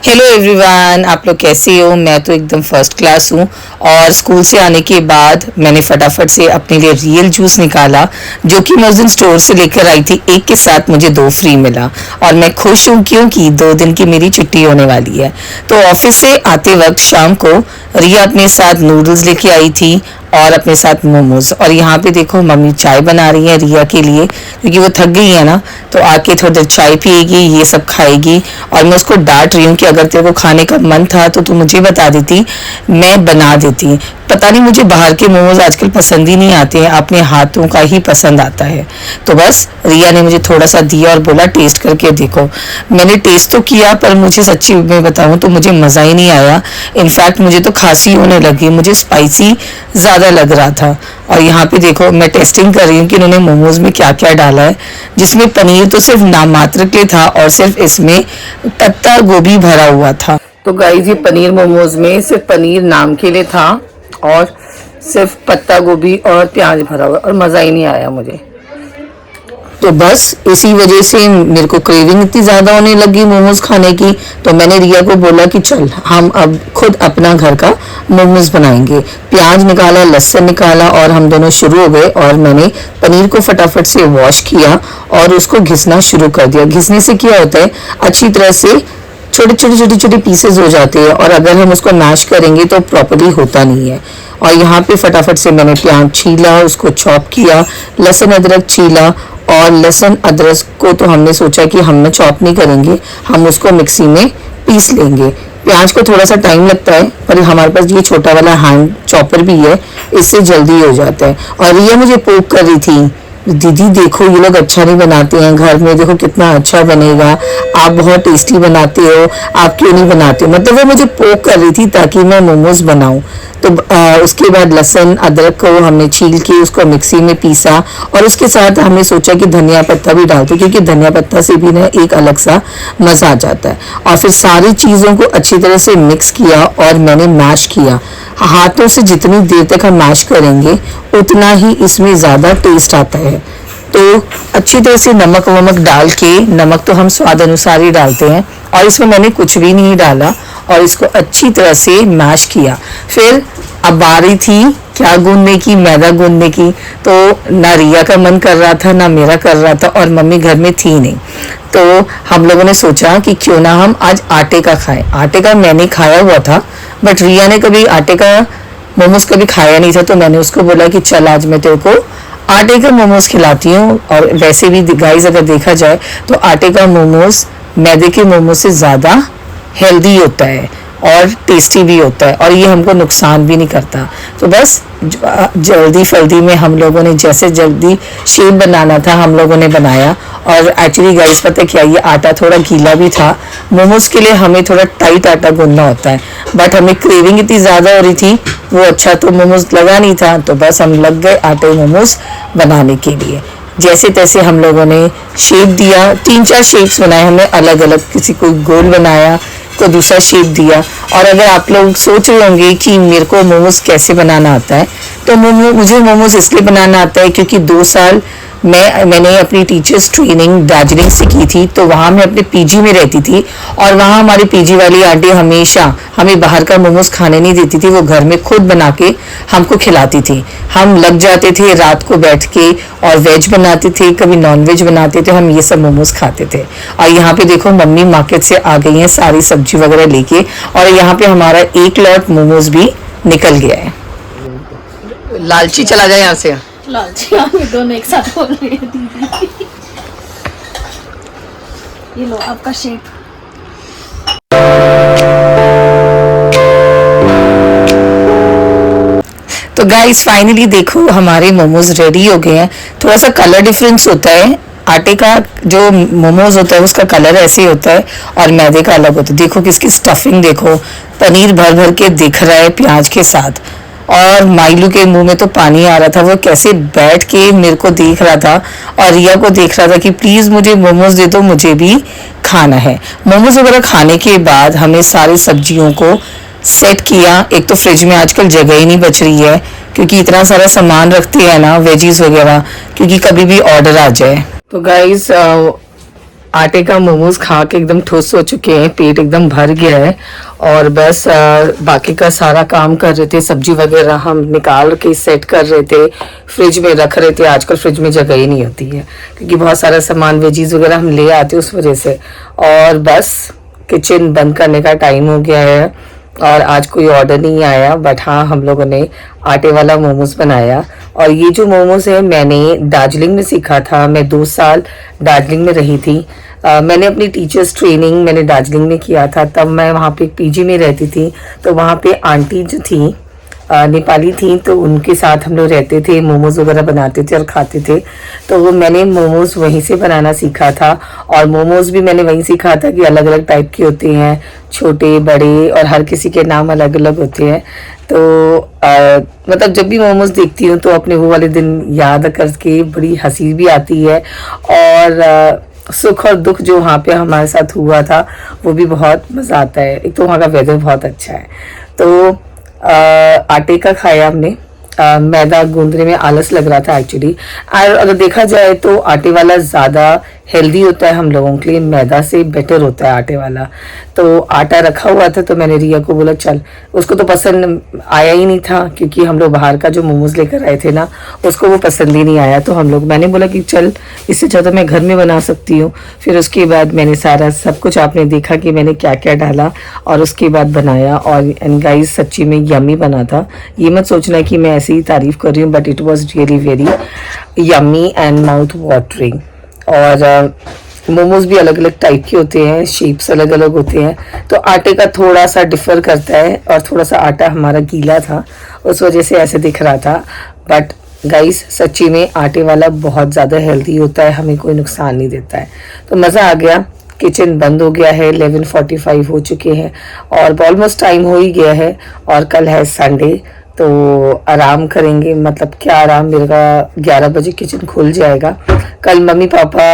Hello everyone, आप लोग कैसे हो। मैं तो एकदम फर्स्ट क्लास हूँ। और स्कूल से आने के बाद मैंने फटाफट से अपने लिए रियल जूस निकाला, जो कि मैं उस दिन स्टोर से लेकर आई थी। एक के साथ मुझे दो फ्री मिला और मैं खुश हूँ क्योंकि 2 दिन की मेरी छुट्टी होने वाली है। तो ऑफिस से आते वक्त शाम को रिया अपने साथ नूडल्स लेके आई थी और अपने साथ मोमोज। और यहाँ पे देखो मम्मी चाय बना रही है रिया के लिए, क्योंकि वो थक गई है ना, तो आके थोड़ी देर चाय पिएगी, ये सब खाएगी। और मैं उसको डांट रही हूँ कि अगर तेरे को खाने का मन था तो तू मुझे बता देती, मैं बना देती। पता नहीं मुझे बाहर के मोमोज आजकल पसंद ही नहीं आते हैं, अपने हाथों का ही पसंद आता है। तो बस रिया ने मुझे थोड़ा सा दिया और बोला टेस्ट करके देखो। मैंने टेस्ट तो किया, पर मुझे सच्ची में बताऊं तो मुझे मज़ा ही नहीं आया। इनफैक्ट मुझे तो खांसी होने लगी, मुझे स्पाइसी ज़्यादा लग रहा था। और यहाँ पे देखो मैं टेस्टिंग कर रही हूँ कि इन्होंने मोमोज में क्या क्या डाला है, जिसमें पनीर तो सिर्फ नाम मात्र के था और सिर्फ इसमें पत्ता गोभी भरा हुआ था। तो गाइस ये पनीर मोमोज में सिर्फ पनीर नाम के लिए था और सिर्फ पत्ता गोभी और प्याज भरा हुआ, और मज़ा ही नहीं आया मुझे। तो बस इसी वजह से मेरे को क्रेविंग इतनी ज़्यादा होने लगी मोमोज खाने की। तो मैंने रिया को बोला कि चल हम अब खुद अपना घर का मोमोज बनाएंगे। प्याज निकाला, लहसुन निकाला और हम दोनों शुरू हो गए। और मैंने पनीर को फटाफट से वॉश किया और उसको घिसना शुरू कर दिया। घिसने से क्या होता है, अच्छी तरह से छोटे छोटे छोटे छोटे पीसेज हो जाते हैं, और अगर हम उसको मैश करेंगे तो प्रॉपर्ली होता नहीं है। और यहाँ पे फटाफट से मैंने प्याज छीला, उसको चॉप किया, लहसुन अदरक छीला। और लहसुन अदरक को तो हमने सोचा कि हम चॉप नहीं करेंगे, हम उसको मिक्सी में पीस लेंगे। प्याज को थोड़ा सा टाइम लगता है, पर हमारे पास ये छोटा वाला हैंड चॉपर भी है, इससे जल्दी हो जाता है। और ये मुझे पोक कर रही थी, दीदी देखो ये लोग अच्छा नहीं बनाते हैं, घर में देखो कितना अच्छा बनेगा, आप बहुत टेस्टी बनाते हो, आप क्यों नहीं बनाते हो। मतलब वो मुझे पोक कर रही थी ताकि मैं मोमोज बनाऊं। तो उसके बाद लहसुन अदरक को हमने छील के उसको मिक्सी में पीसा, और उसके साथ हमने सोचा कि धनिया पत्ता भी डालते, क्योंकि धनिया पत्ता से भी ना एक अलग सा मज़ा आ जाता है। और फिर सारी चीज़ों को अच्छी तरह से मिक्स किया और मैंने मैश किया। हाथों से जितनी देर तक हम मैश करेंगे उतना ही इसमें ज़्यादा टेस्ट आता है। तो अच्छी तरह से नमक वमक डाल के, नमक तो हम स्वाद अनुसार ही डालते हैं, और इसमें मैंने कुछ भी नहीं डाला और इसको अच्छी तरह से मैश किया। फिर अब बारी थी क्या गूंदने की, मैदा गूंदने की। तो ना रिया का मन कर रहा था ना मेरा कर रहा था, और मम्मी घर में थी नहीं। तो हम लोगों ने सोचा कि क्यों ना हम आज आटे का खाएं। आटे का मैंने खाया हुआ था, बट रिया ने कभी आटे का मोमोज कभी खाया नहीं था। तो मैंने उसको बोला कि चल आज मैं तेरे को आटे का मोमोज खिलाती हूँ। और वैसे भी गाइस अगर देखा जाए तो आटे का मोमोज मैदे के मोमोज से ज़्यादा हेल्दी होता है और टेस्टी भी होता है, और ये हमको नुकसान भी नहीं करता। तो बस जल्दी फल्दी में हम लोगों ने जैसे जल्दी शेप बनाना था हम लोगों ने बनाया। और एक्चुअली गाइस पता है क्या, ये आटा थोड़ा गीला भी था। मोमोज के लिए हमें थोड़ा टाइट आटा गूंदना होता है, बट हमें क्रेविंग इतनी ज़्यादा हो रही थी, वो अच्छा तो मोमोज लगा नहीं था। तो बस हम लग गए आटे मोमोज बनाने के लिए। जैसे तैसे हम लोगों ने शेप दिया, 3-4 शेप्स बनाए हमने अलग अलग, किसी को गोल बनाया, को दूसरा शेप दिया। और अगर आप लोग सोच रहे होंगे कि मेरे को मोमोज कैसे बनाना आता है, तो मुझे मोमोज इसलिए बनाना आता है क्योंकि 2 साल मैंने अपनी टीचर्स ट्रेनिंग दार्जिलिंग से की थी। तो वहाँ मैं अपने पीजी में रहती थी, और वहाँ हमारी पीजी वाली आंटी हमेशा हमें बाहर का मोमोज खाने नहीं देती थी, वो घर में खुद बना के हमको खिलाती थी। हम लग जाते थे रात को बैठ के, और वेज बनाते थे, कभी नॉन वेज बनाते थे, हम ये सब मोमोज खाते थे। और यहाँ पे देखो मम्मी मार्केट से आ गई हैं सारी सब्जी वगैरह लेके, और यहाँ पे हमारा 1 लॉट मोमोज भी निकल गया है। लालची चला जाए यहाँ से, लालची आमी दोनों एक साथ बोल रही है दीदी। ये लो आपका शेक। तो गाइस फाइनली देखो हमारे मोमोज रेडी हो गए हैं। थोड़ा सा कलर डिफरेंस होता है, आटे का जो मोमोज होता है उसका कलर ऐसे होता है और मैदे का अलग होता है। देखो किसकी स्टफिंग देखो, पनीर भर भर के दिख रहा है प्याज के साथ। और माइलू के मुंह में तो पानी आ रहा था, वो कैसे बैठ के मेरे को देख रहा था और रिया को देख रहा था कि प्लीज़ मुझे मोमोज दे दो, मुझे भी खाना है। मोमोज वगैरह खाने के बाद हमने सारी सब्जियों को सेट किया। एक तो फ्रिज में आजकल जगह ही नहीं बच रही है, क्योंकि इतना सारा सामान रखते हैं ना वेजीज वगैरह, क्योंकि कभी भी ऑर्डर आ जाए। तो गाइस आटे का मोमोज खा के एकदम ठुस हो चुके हैं, पेट एकदम भर गया है और बस बाकी का सारा काम कर रहे थे। सब्जी वगैरह हम निकाल के सेट कर रहे थे, फ्रिज में रख रहे थे। आजकल फ्रिज में जगह ही नहीं होती है क्योंकि बहुत सारा सामान वेजीज वगैरह हम ले आते उस वजह से। और बस किचन बंद करने का टाइम हो गया है और आज कोई ऑर्डर नहीं आया, बट हाँ हम लोगों ने आटे वाला मोमोज बनाया। और ये जो मोमोज है मैंने दार्जिलिंग में सीखा था। मैं 2 साल दार्जिलिंग में रही थी। मैंने अपनी टीचर्स ट्रेनिंग मैंने दार्जिलिंग में किया था। तब मैं वहाँ पे पीजी में रहती थी, तो वहाँ पे आंटी जो थी नेपाली थी, तो उनके साथ हम लोग रहते थे, मोमोज वगैरह बनाते थे और खाते थे। तो वो मैंने मोमोज वहीं से बनाना सीखा था। और मोमोज भी मैंने वहीं सीखा था कि अलग अलग टाइप के होते हैं, छोटे बड़े, और हर किसी के नाम अलग अलग होते हैं। तो मतलब जब भी मोमोज देखती हूँ तो अपने वो वाले दिन याद करके बड़ी हंसी भी आती है। और सुख और दुख जो वहाँ पे हमारे साथ हुआ था वो भी बहुत मज़ा आता है। एक तो वहाँ का वेदर बहुत अच्छा है। तो आटे का खाया हमने। मैदा गूंदने में आलस लग रहा था एक्चुअली। और अगर देखा जाए तो आटे वाला ज़्यादा हेल्दी होता है हम लोगों के लिए, मैदा से बेटर होता है आटे वाला। तो आटा रखा हुआ था तो मैंने रिया को बोला चल, उसको तो पसंद आया ही नहीं था क्योंकि हम लोग बाहर का जो मोमोज लेकर आए थे ना उसको वो पसंद ही नहीं आया। तो हम लोग मैंने बोला कि चल इससे ज़्यादा मैं घर में बना सकती हूँ। फिर उसके बाद मैंने सारा सब कुछ आपने देखा कि मैंने क्या क्या डाला और उसके बाद बनाया। और एंड गाइस सच्ची में यम्मी बना था। ये मत सोचना कि मैं ऐसे ही तारीफ कर रही हूँ, but it was really very yummy and mouth watering. और मोमोज भी अलग अलग टाइप के होते हैं, शेप्स अलग अलग होते हैं। तो आटे का थोड़ा सा डिफर करता है और थोड़ा सा आटा हमारा गीला था उस वजह से ऐसे दिख रहा था। बट गाइस सच्ची में आटे वाला बहुत ज़्यादा हेल्दी होता है, हमें कोई नुकसान नहीं देता है। तो मज़ा आ गया। किचन बंद हो गया है, 11:45 हो चुके हैं और ऑलमोस्ट टाइम हो ही गया है। और कल है संडे तो आराम करेंगे। मतलब क्या आराम, मेरा 11 बजे किचन खुल जाएगा। कल मम्मी पापा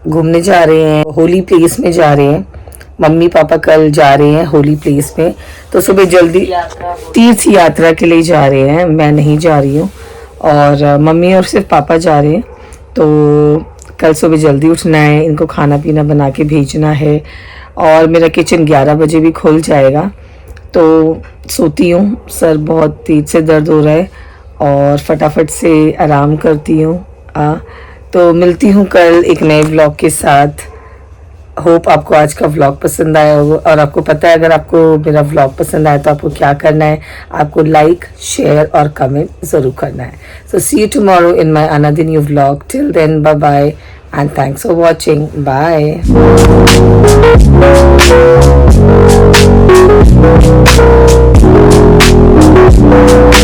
घूमने जा रहे हैं, होली प्लेस में जा रहे हैं। मम्मी पापा कल जा रहे हैं होली प्लेस में, तो सुबह जल्दी तीर्थ यात्रा के लिए जा रहे हैं। मैं नहीं जा रही हूँ और मम्मी और सिर्फ पापा जा रहे हैं। तो कल सुबह जल्दी उठना है, इनको खाना पीना बना के भेजना है और मेरा किचन 11 बजे भी खुल जाएगा। तो सोती हूँ, सर बहुत तेज से दर्द हो रहा है और फटाफट से आराम करती हूँ। तो मिलती हूँ कल एक नए व्लॉग के साथ। होप आपको आज का व्लॉग पसंद आया होगा। और आपको पता है अगर आपको मेरा व्लॉग पसंद आया तो आपको क्या करना है, आपको लाइक शेयर और कमेंट ज़रूर करना है। So see you tomorrow in my another new vlog. Till then bye bye and thanks for watching. Bye.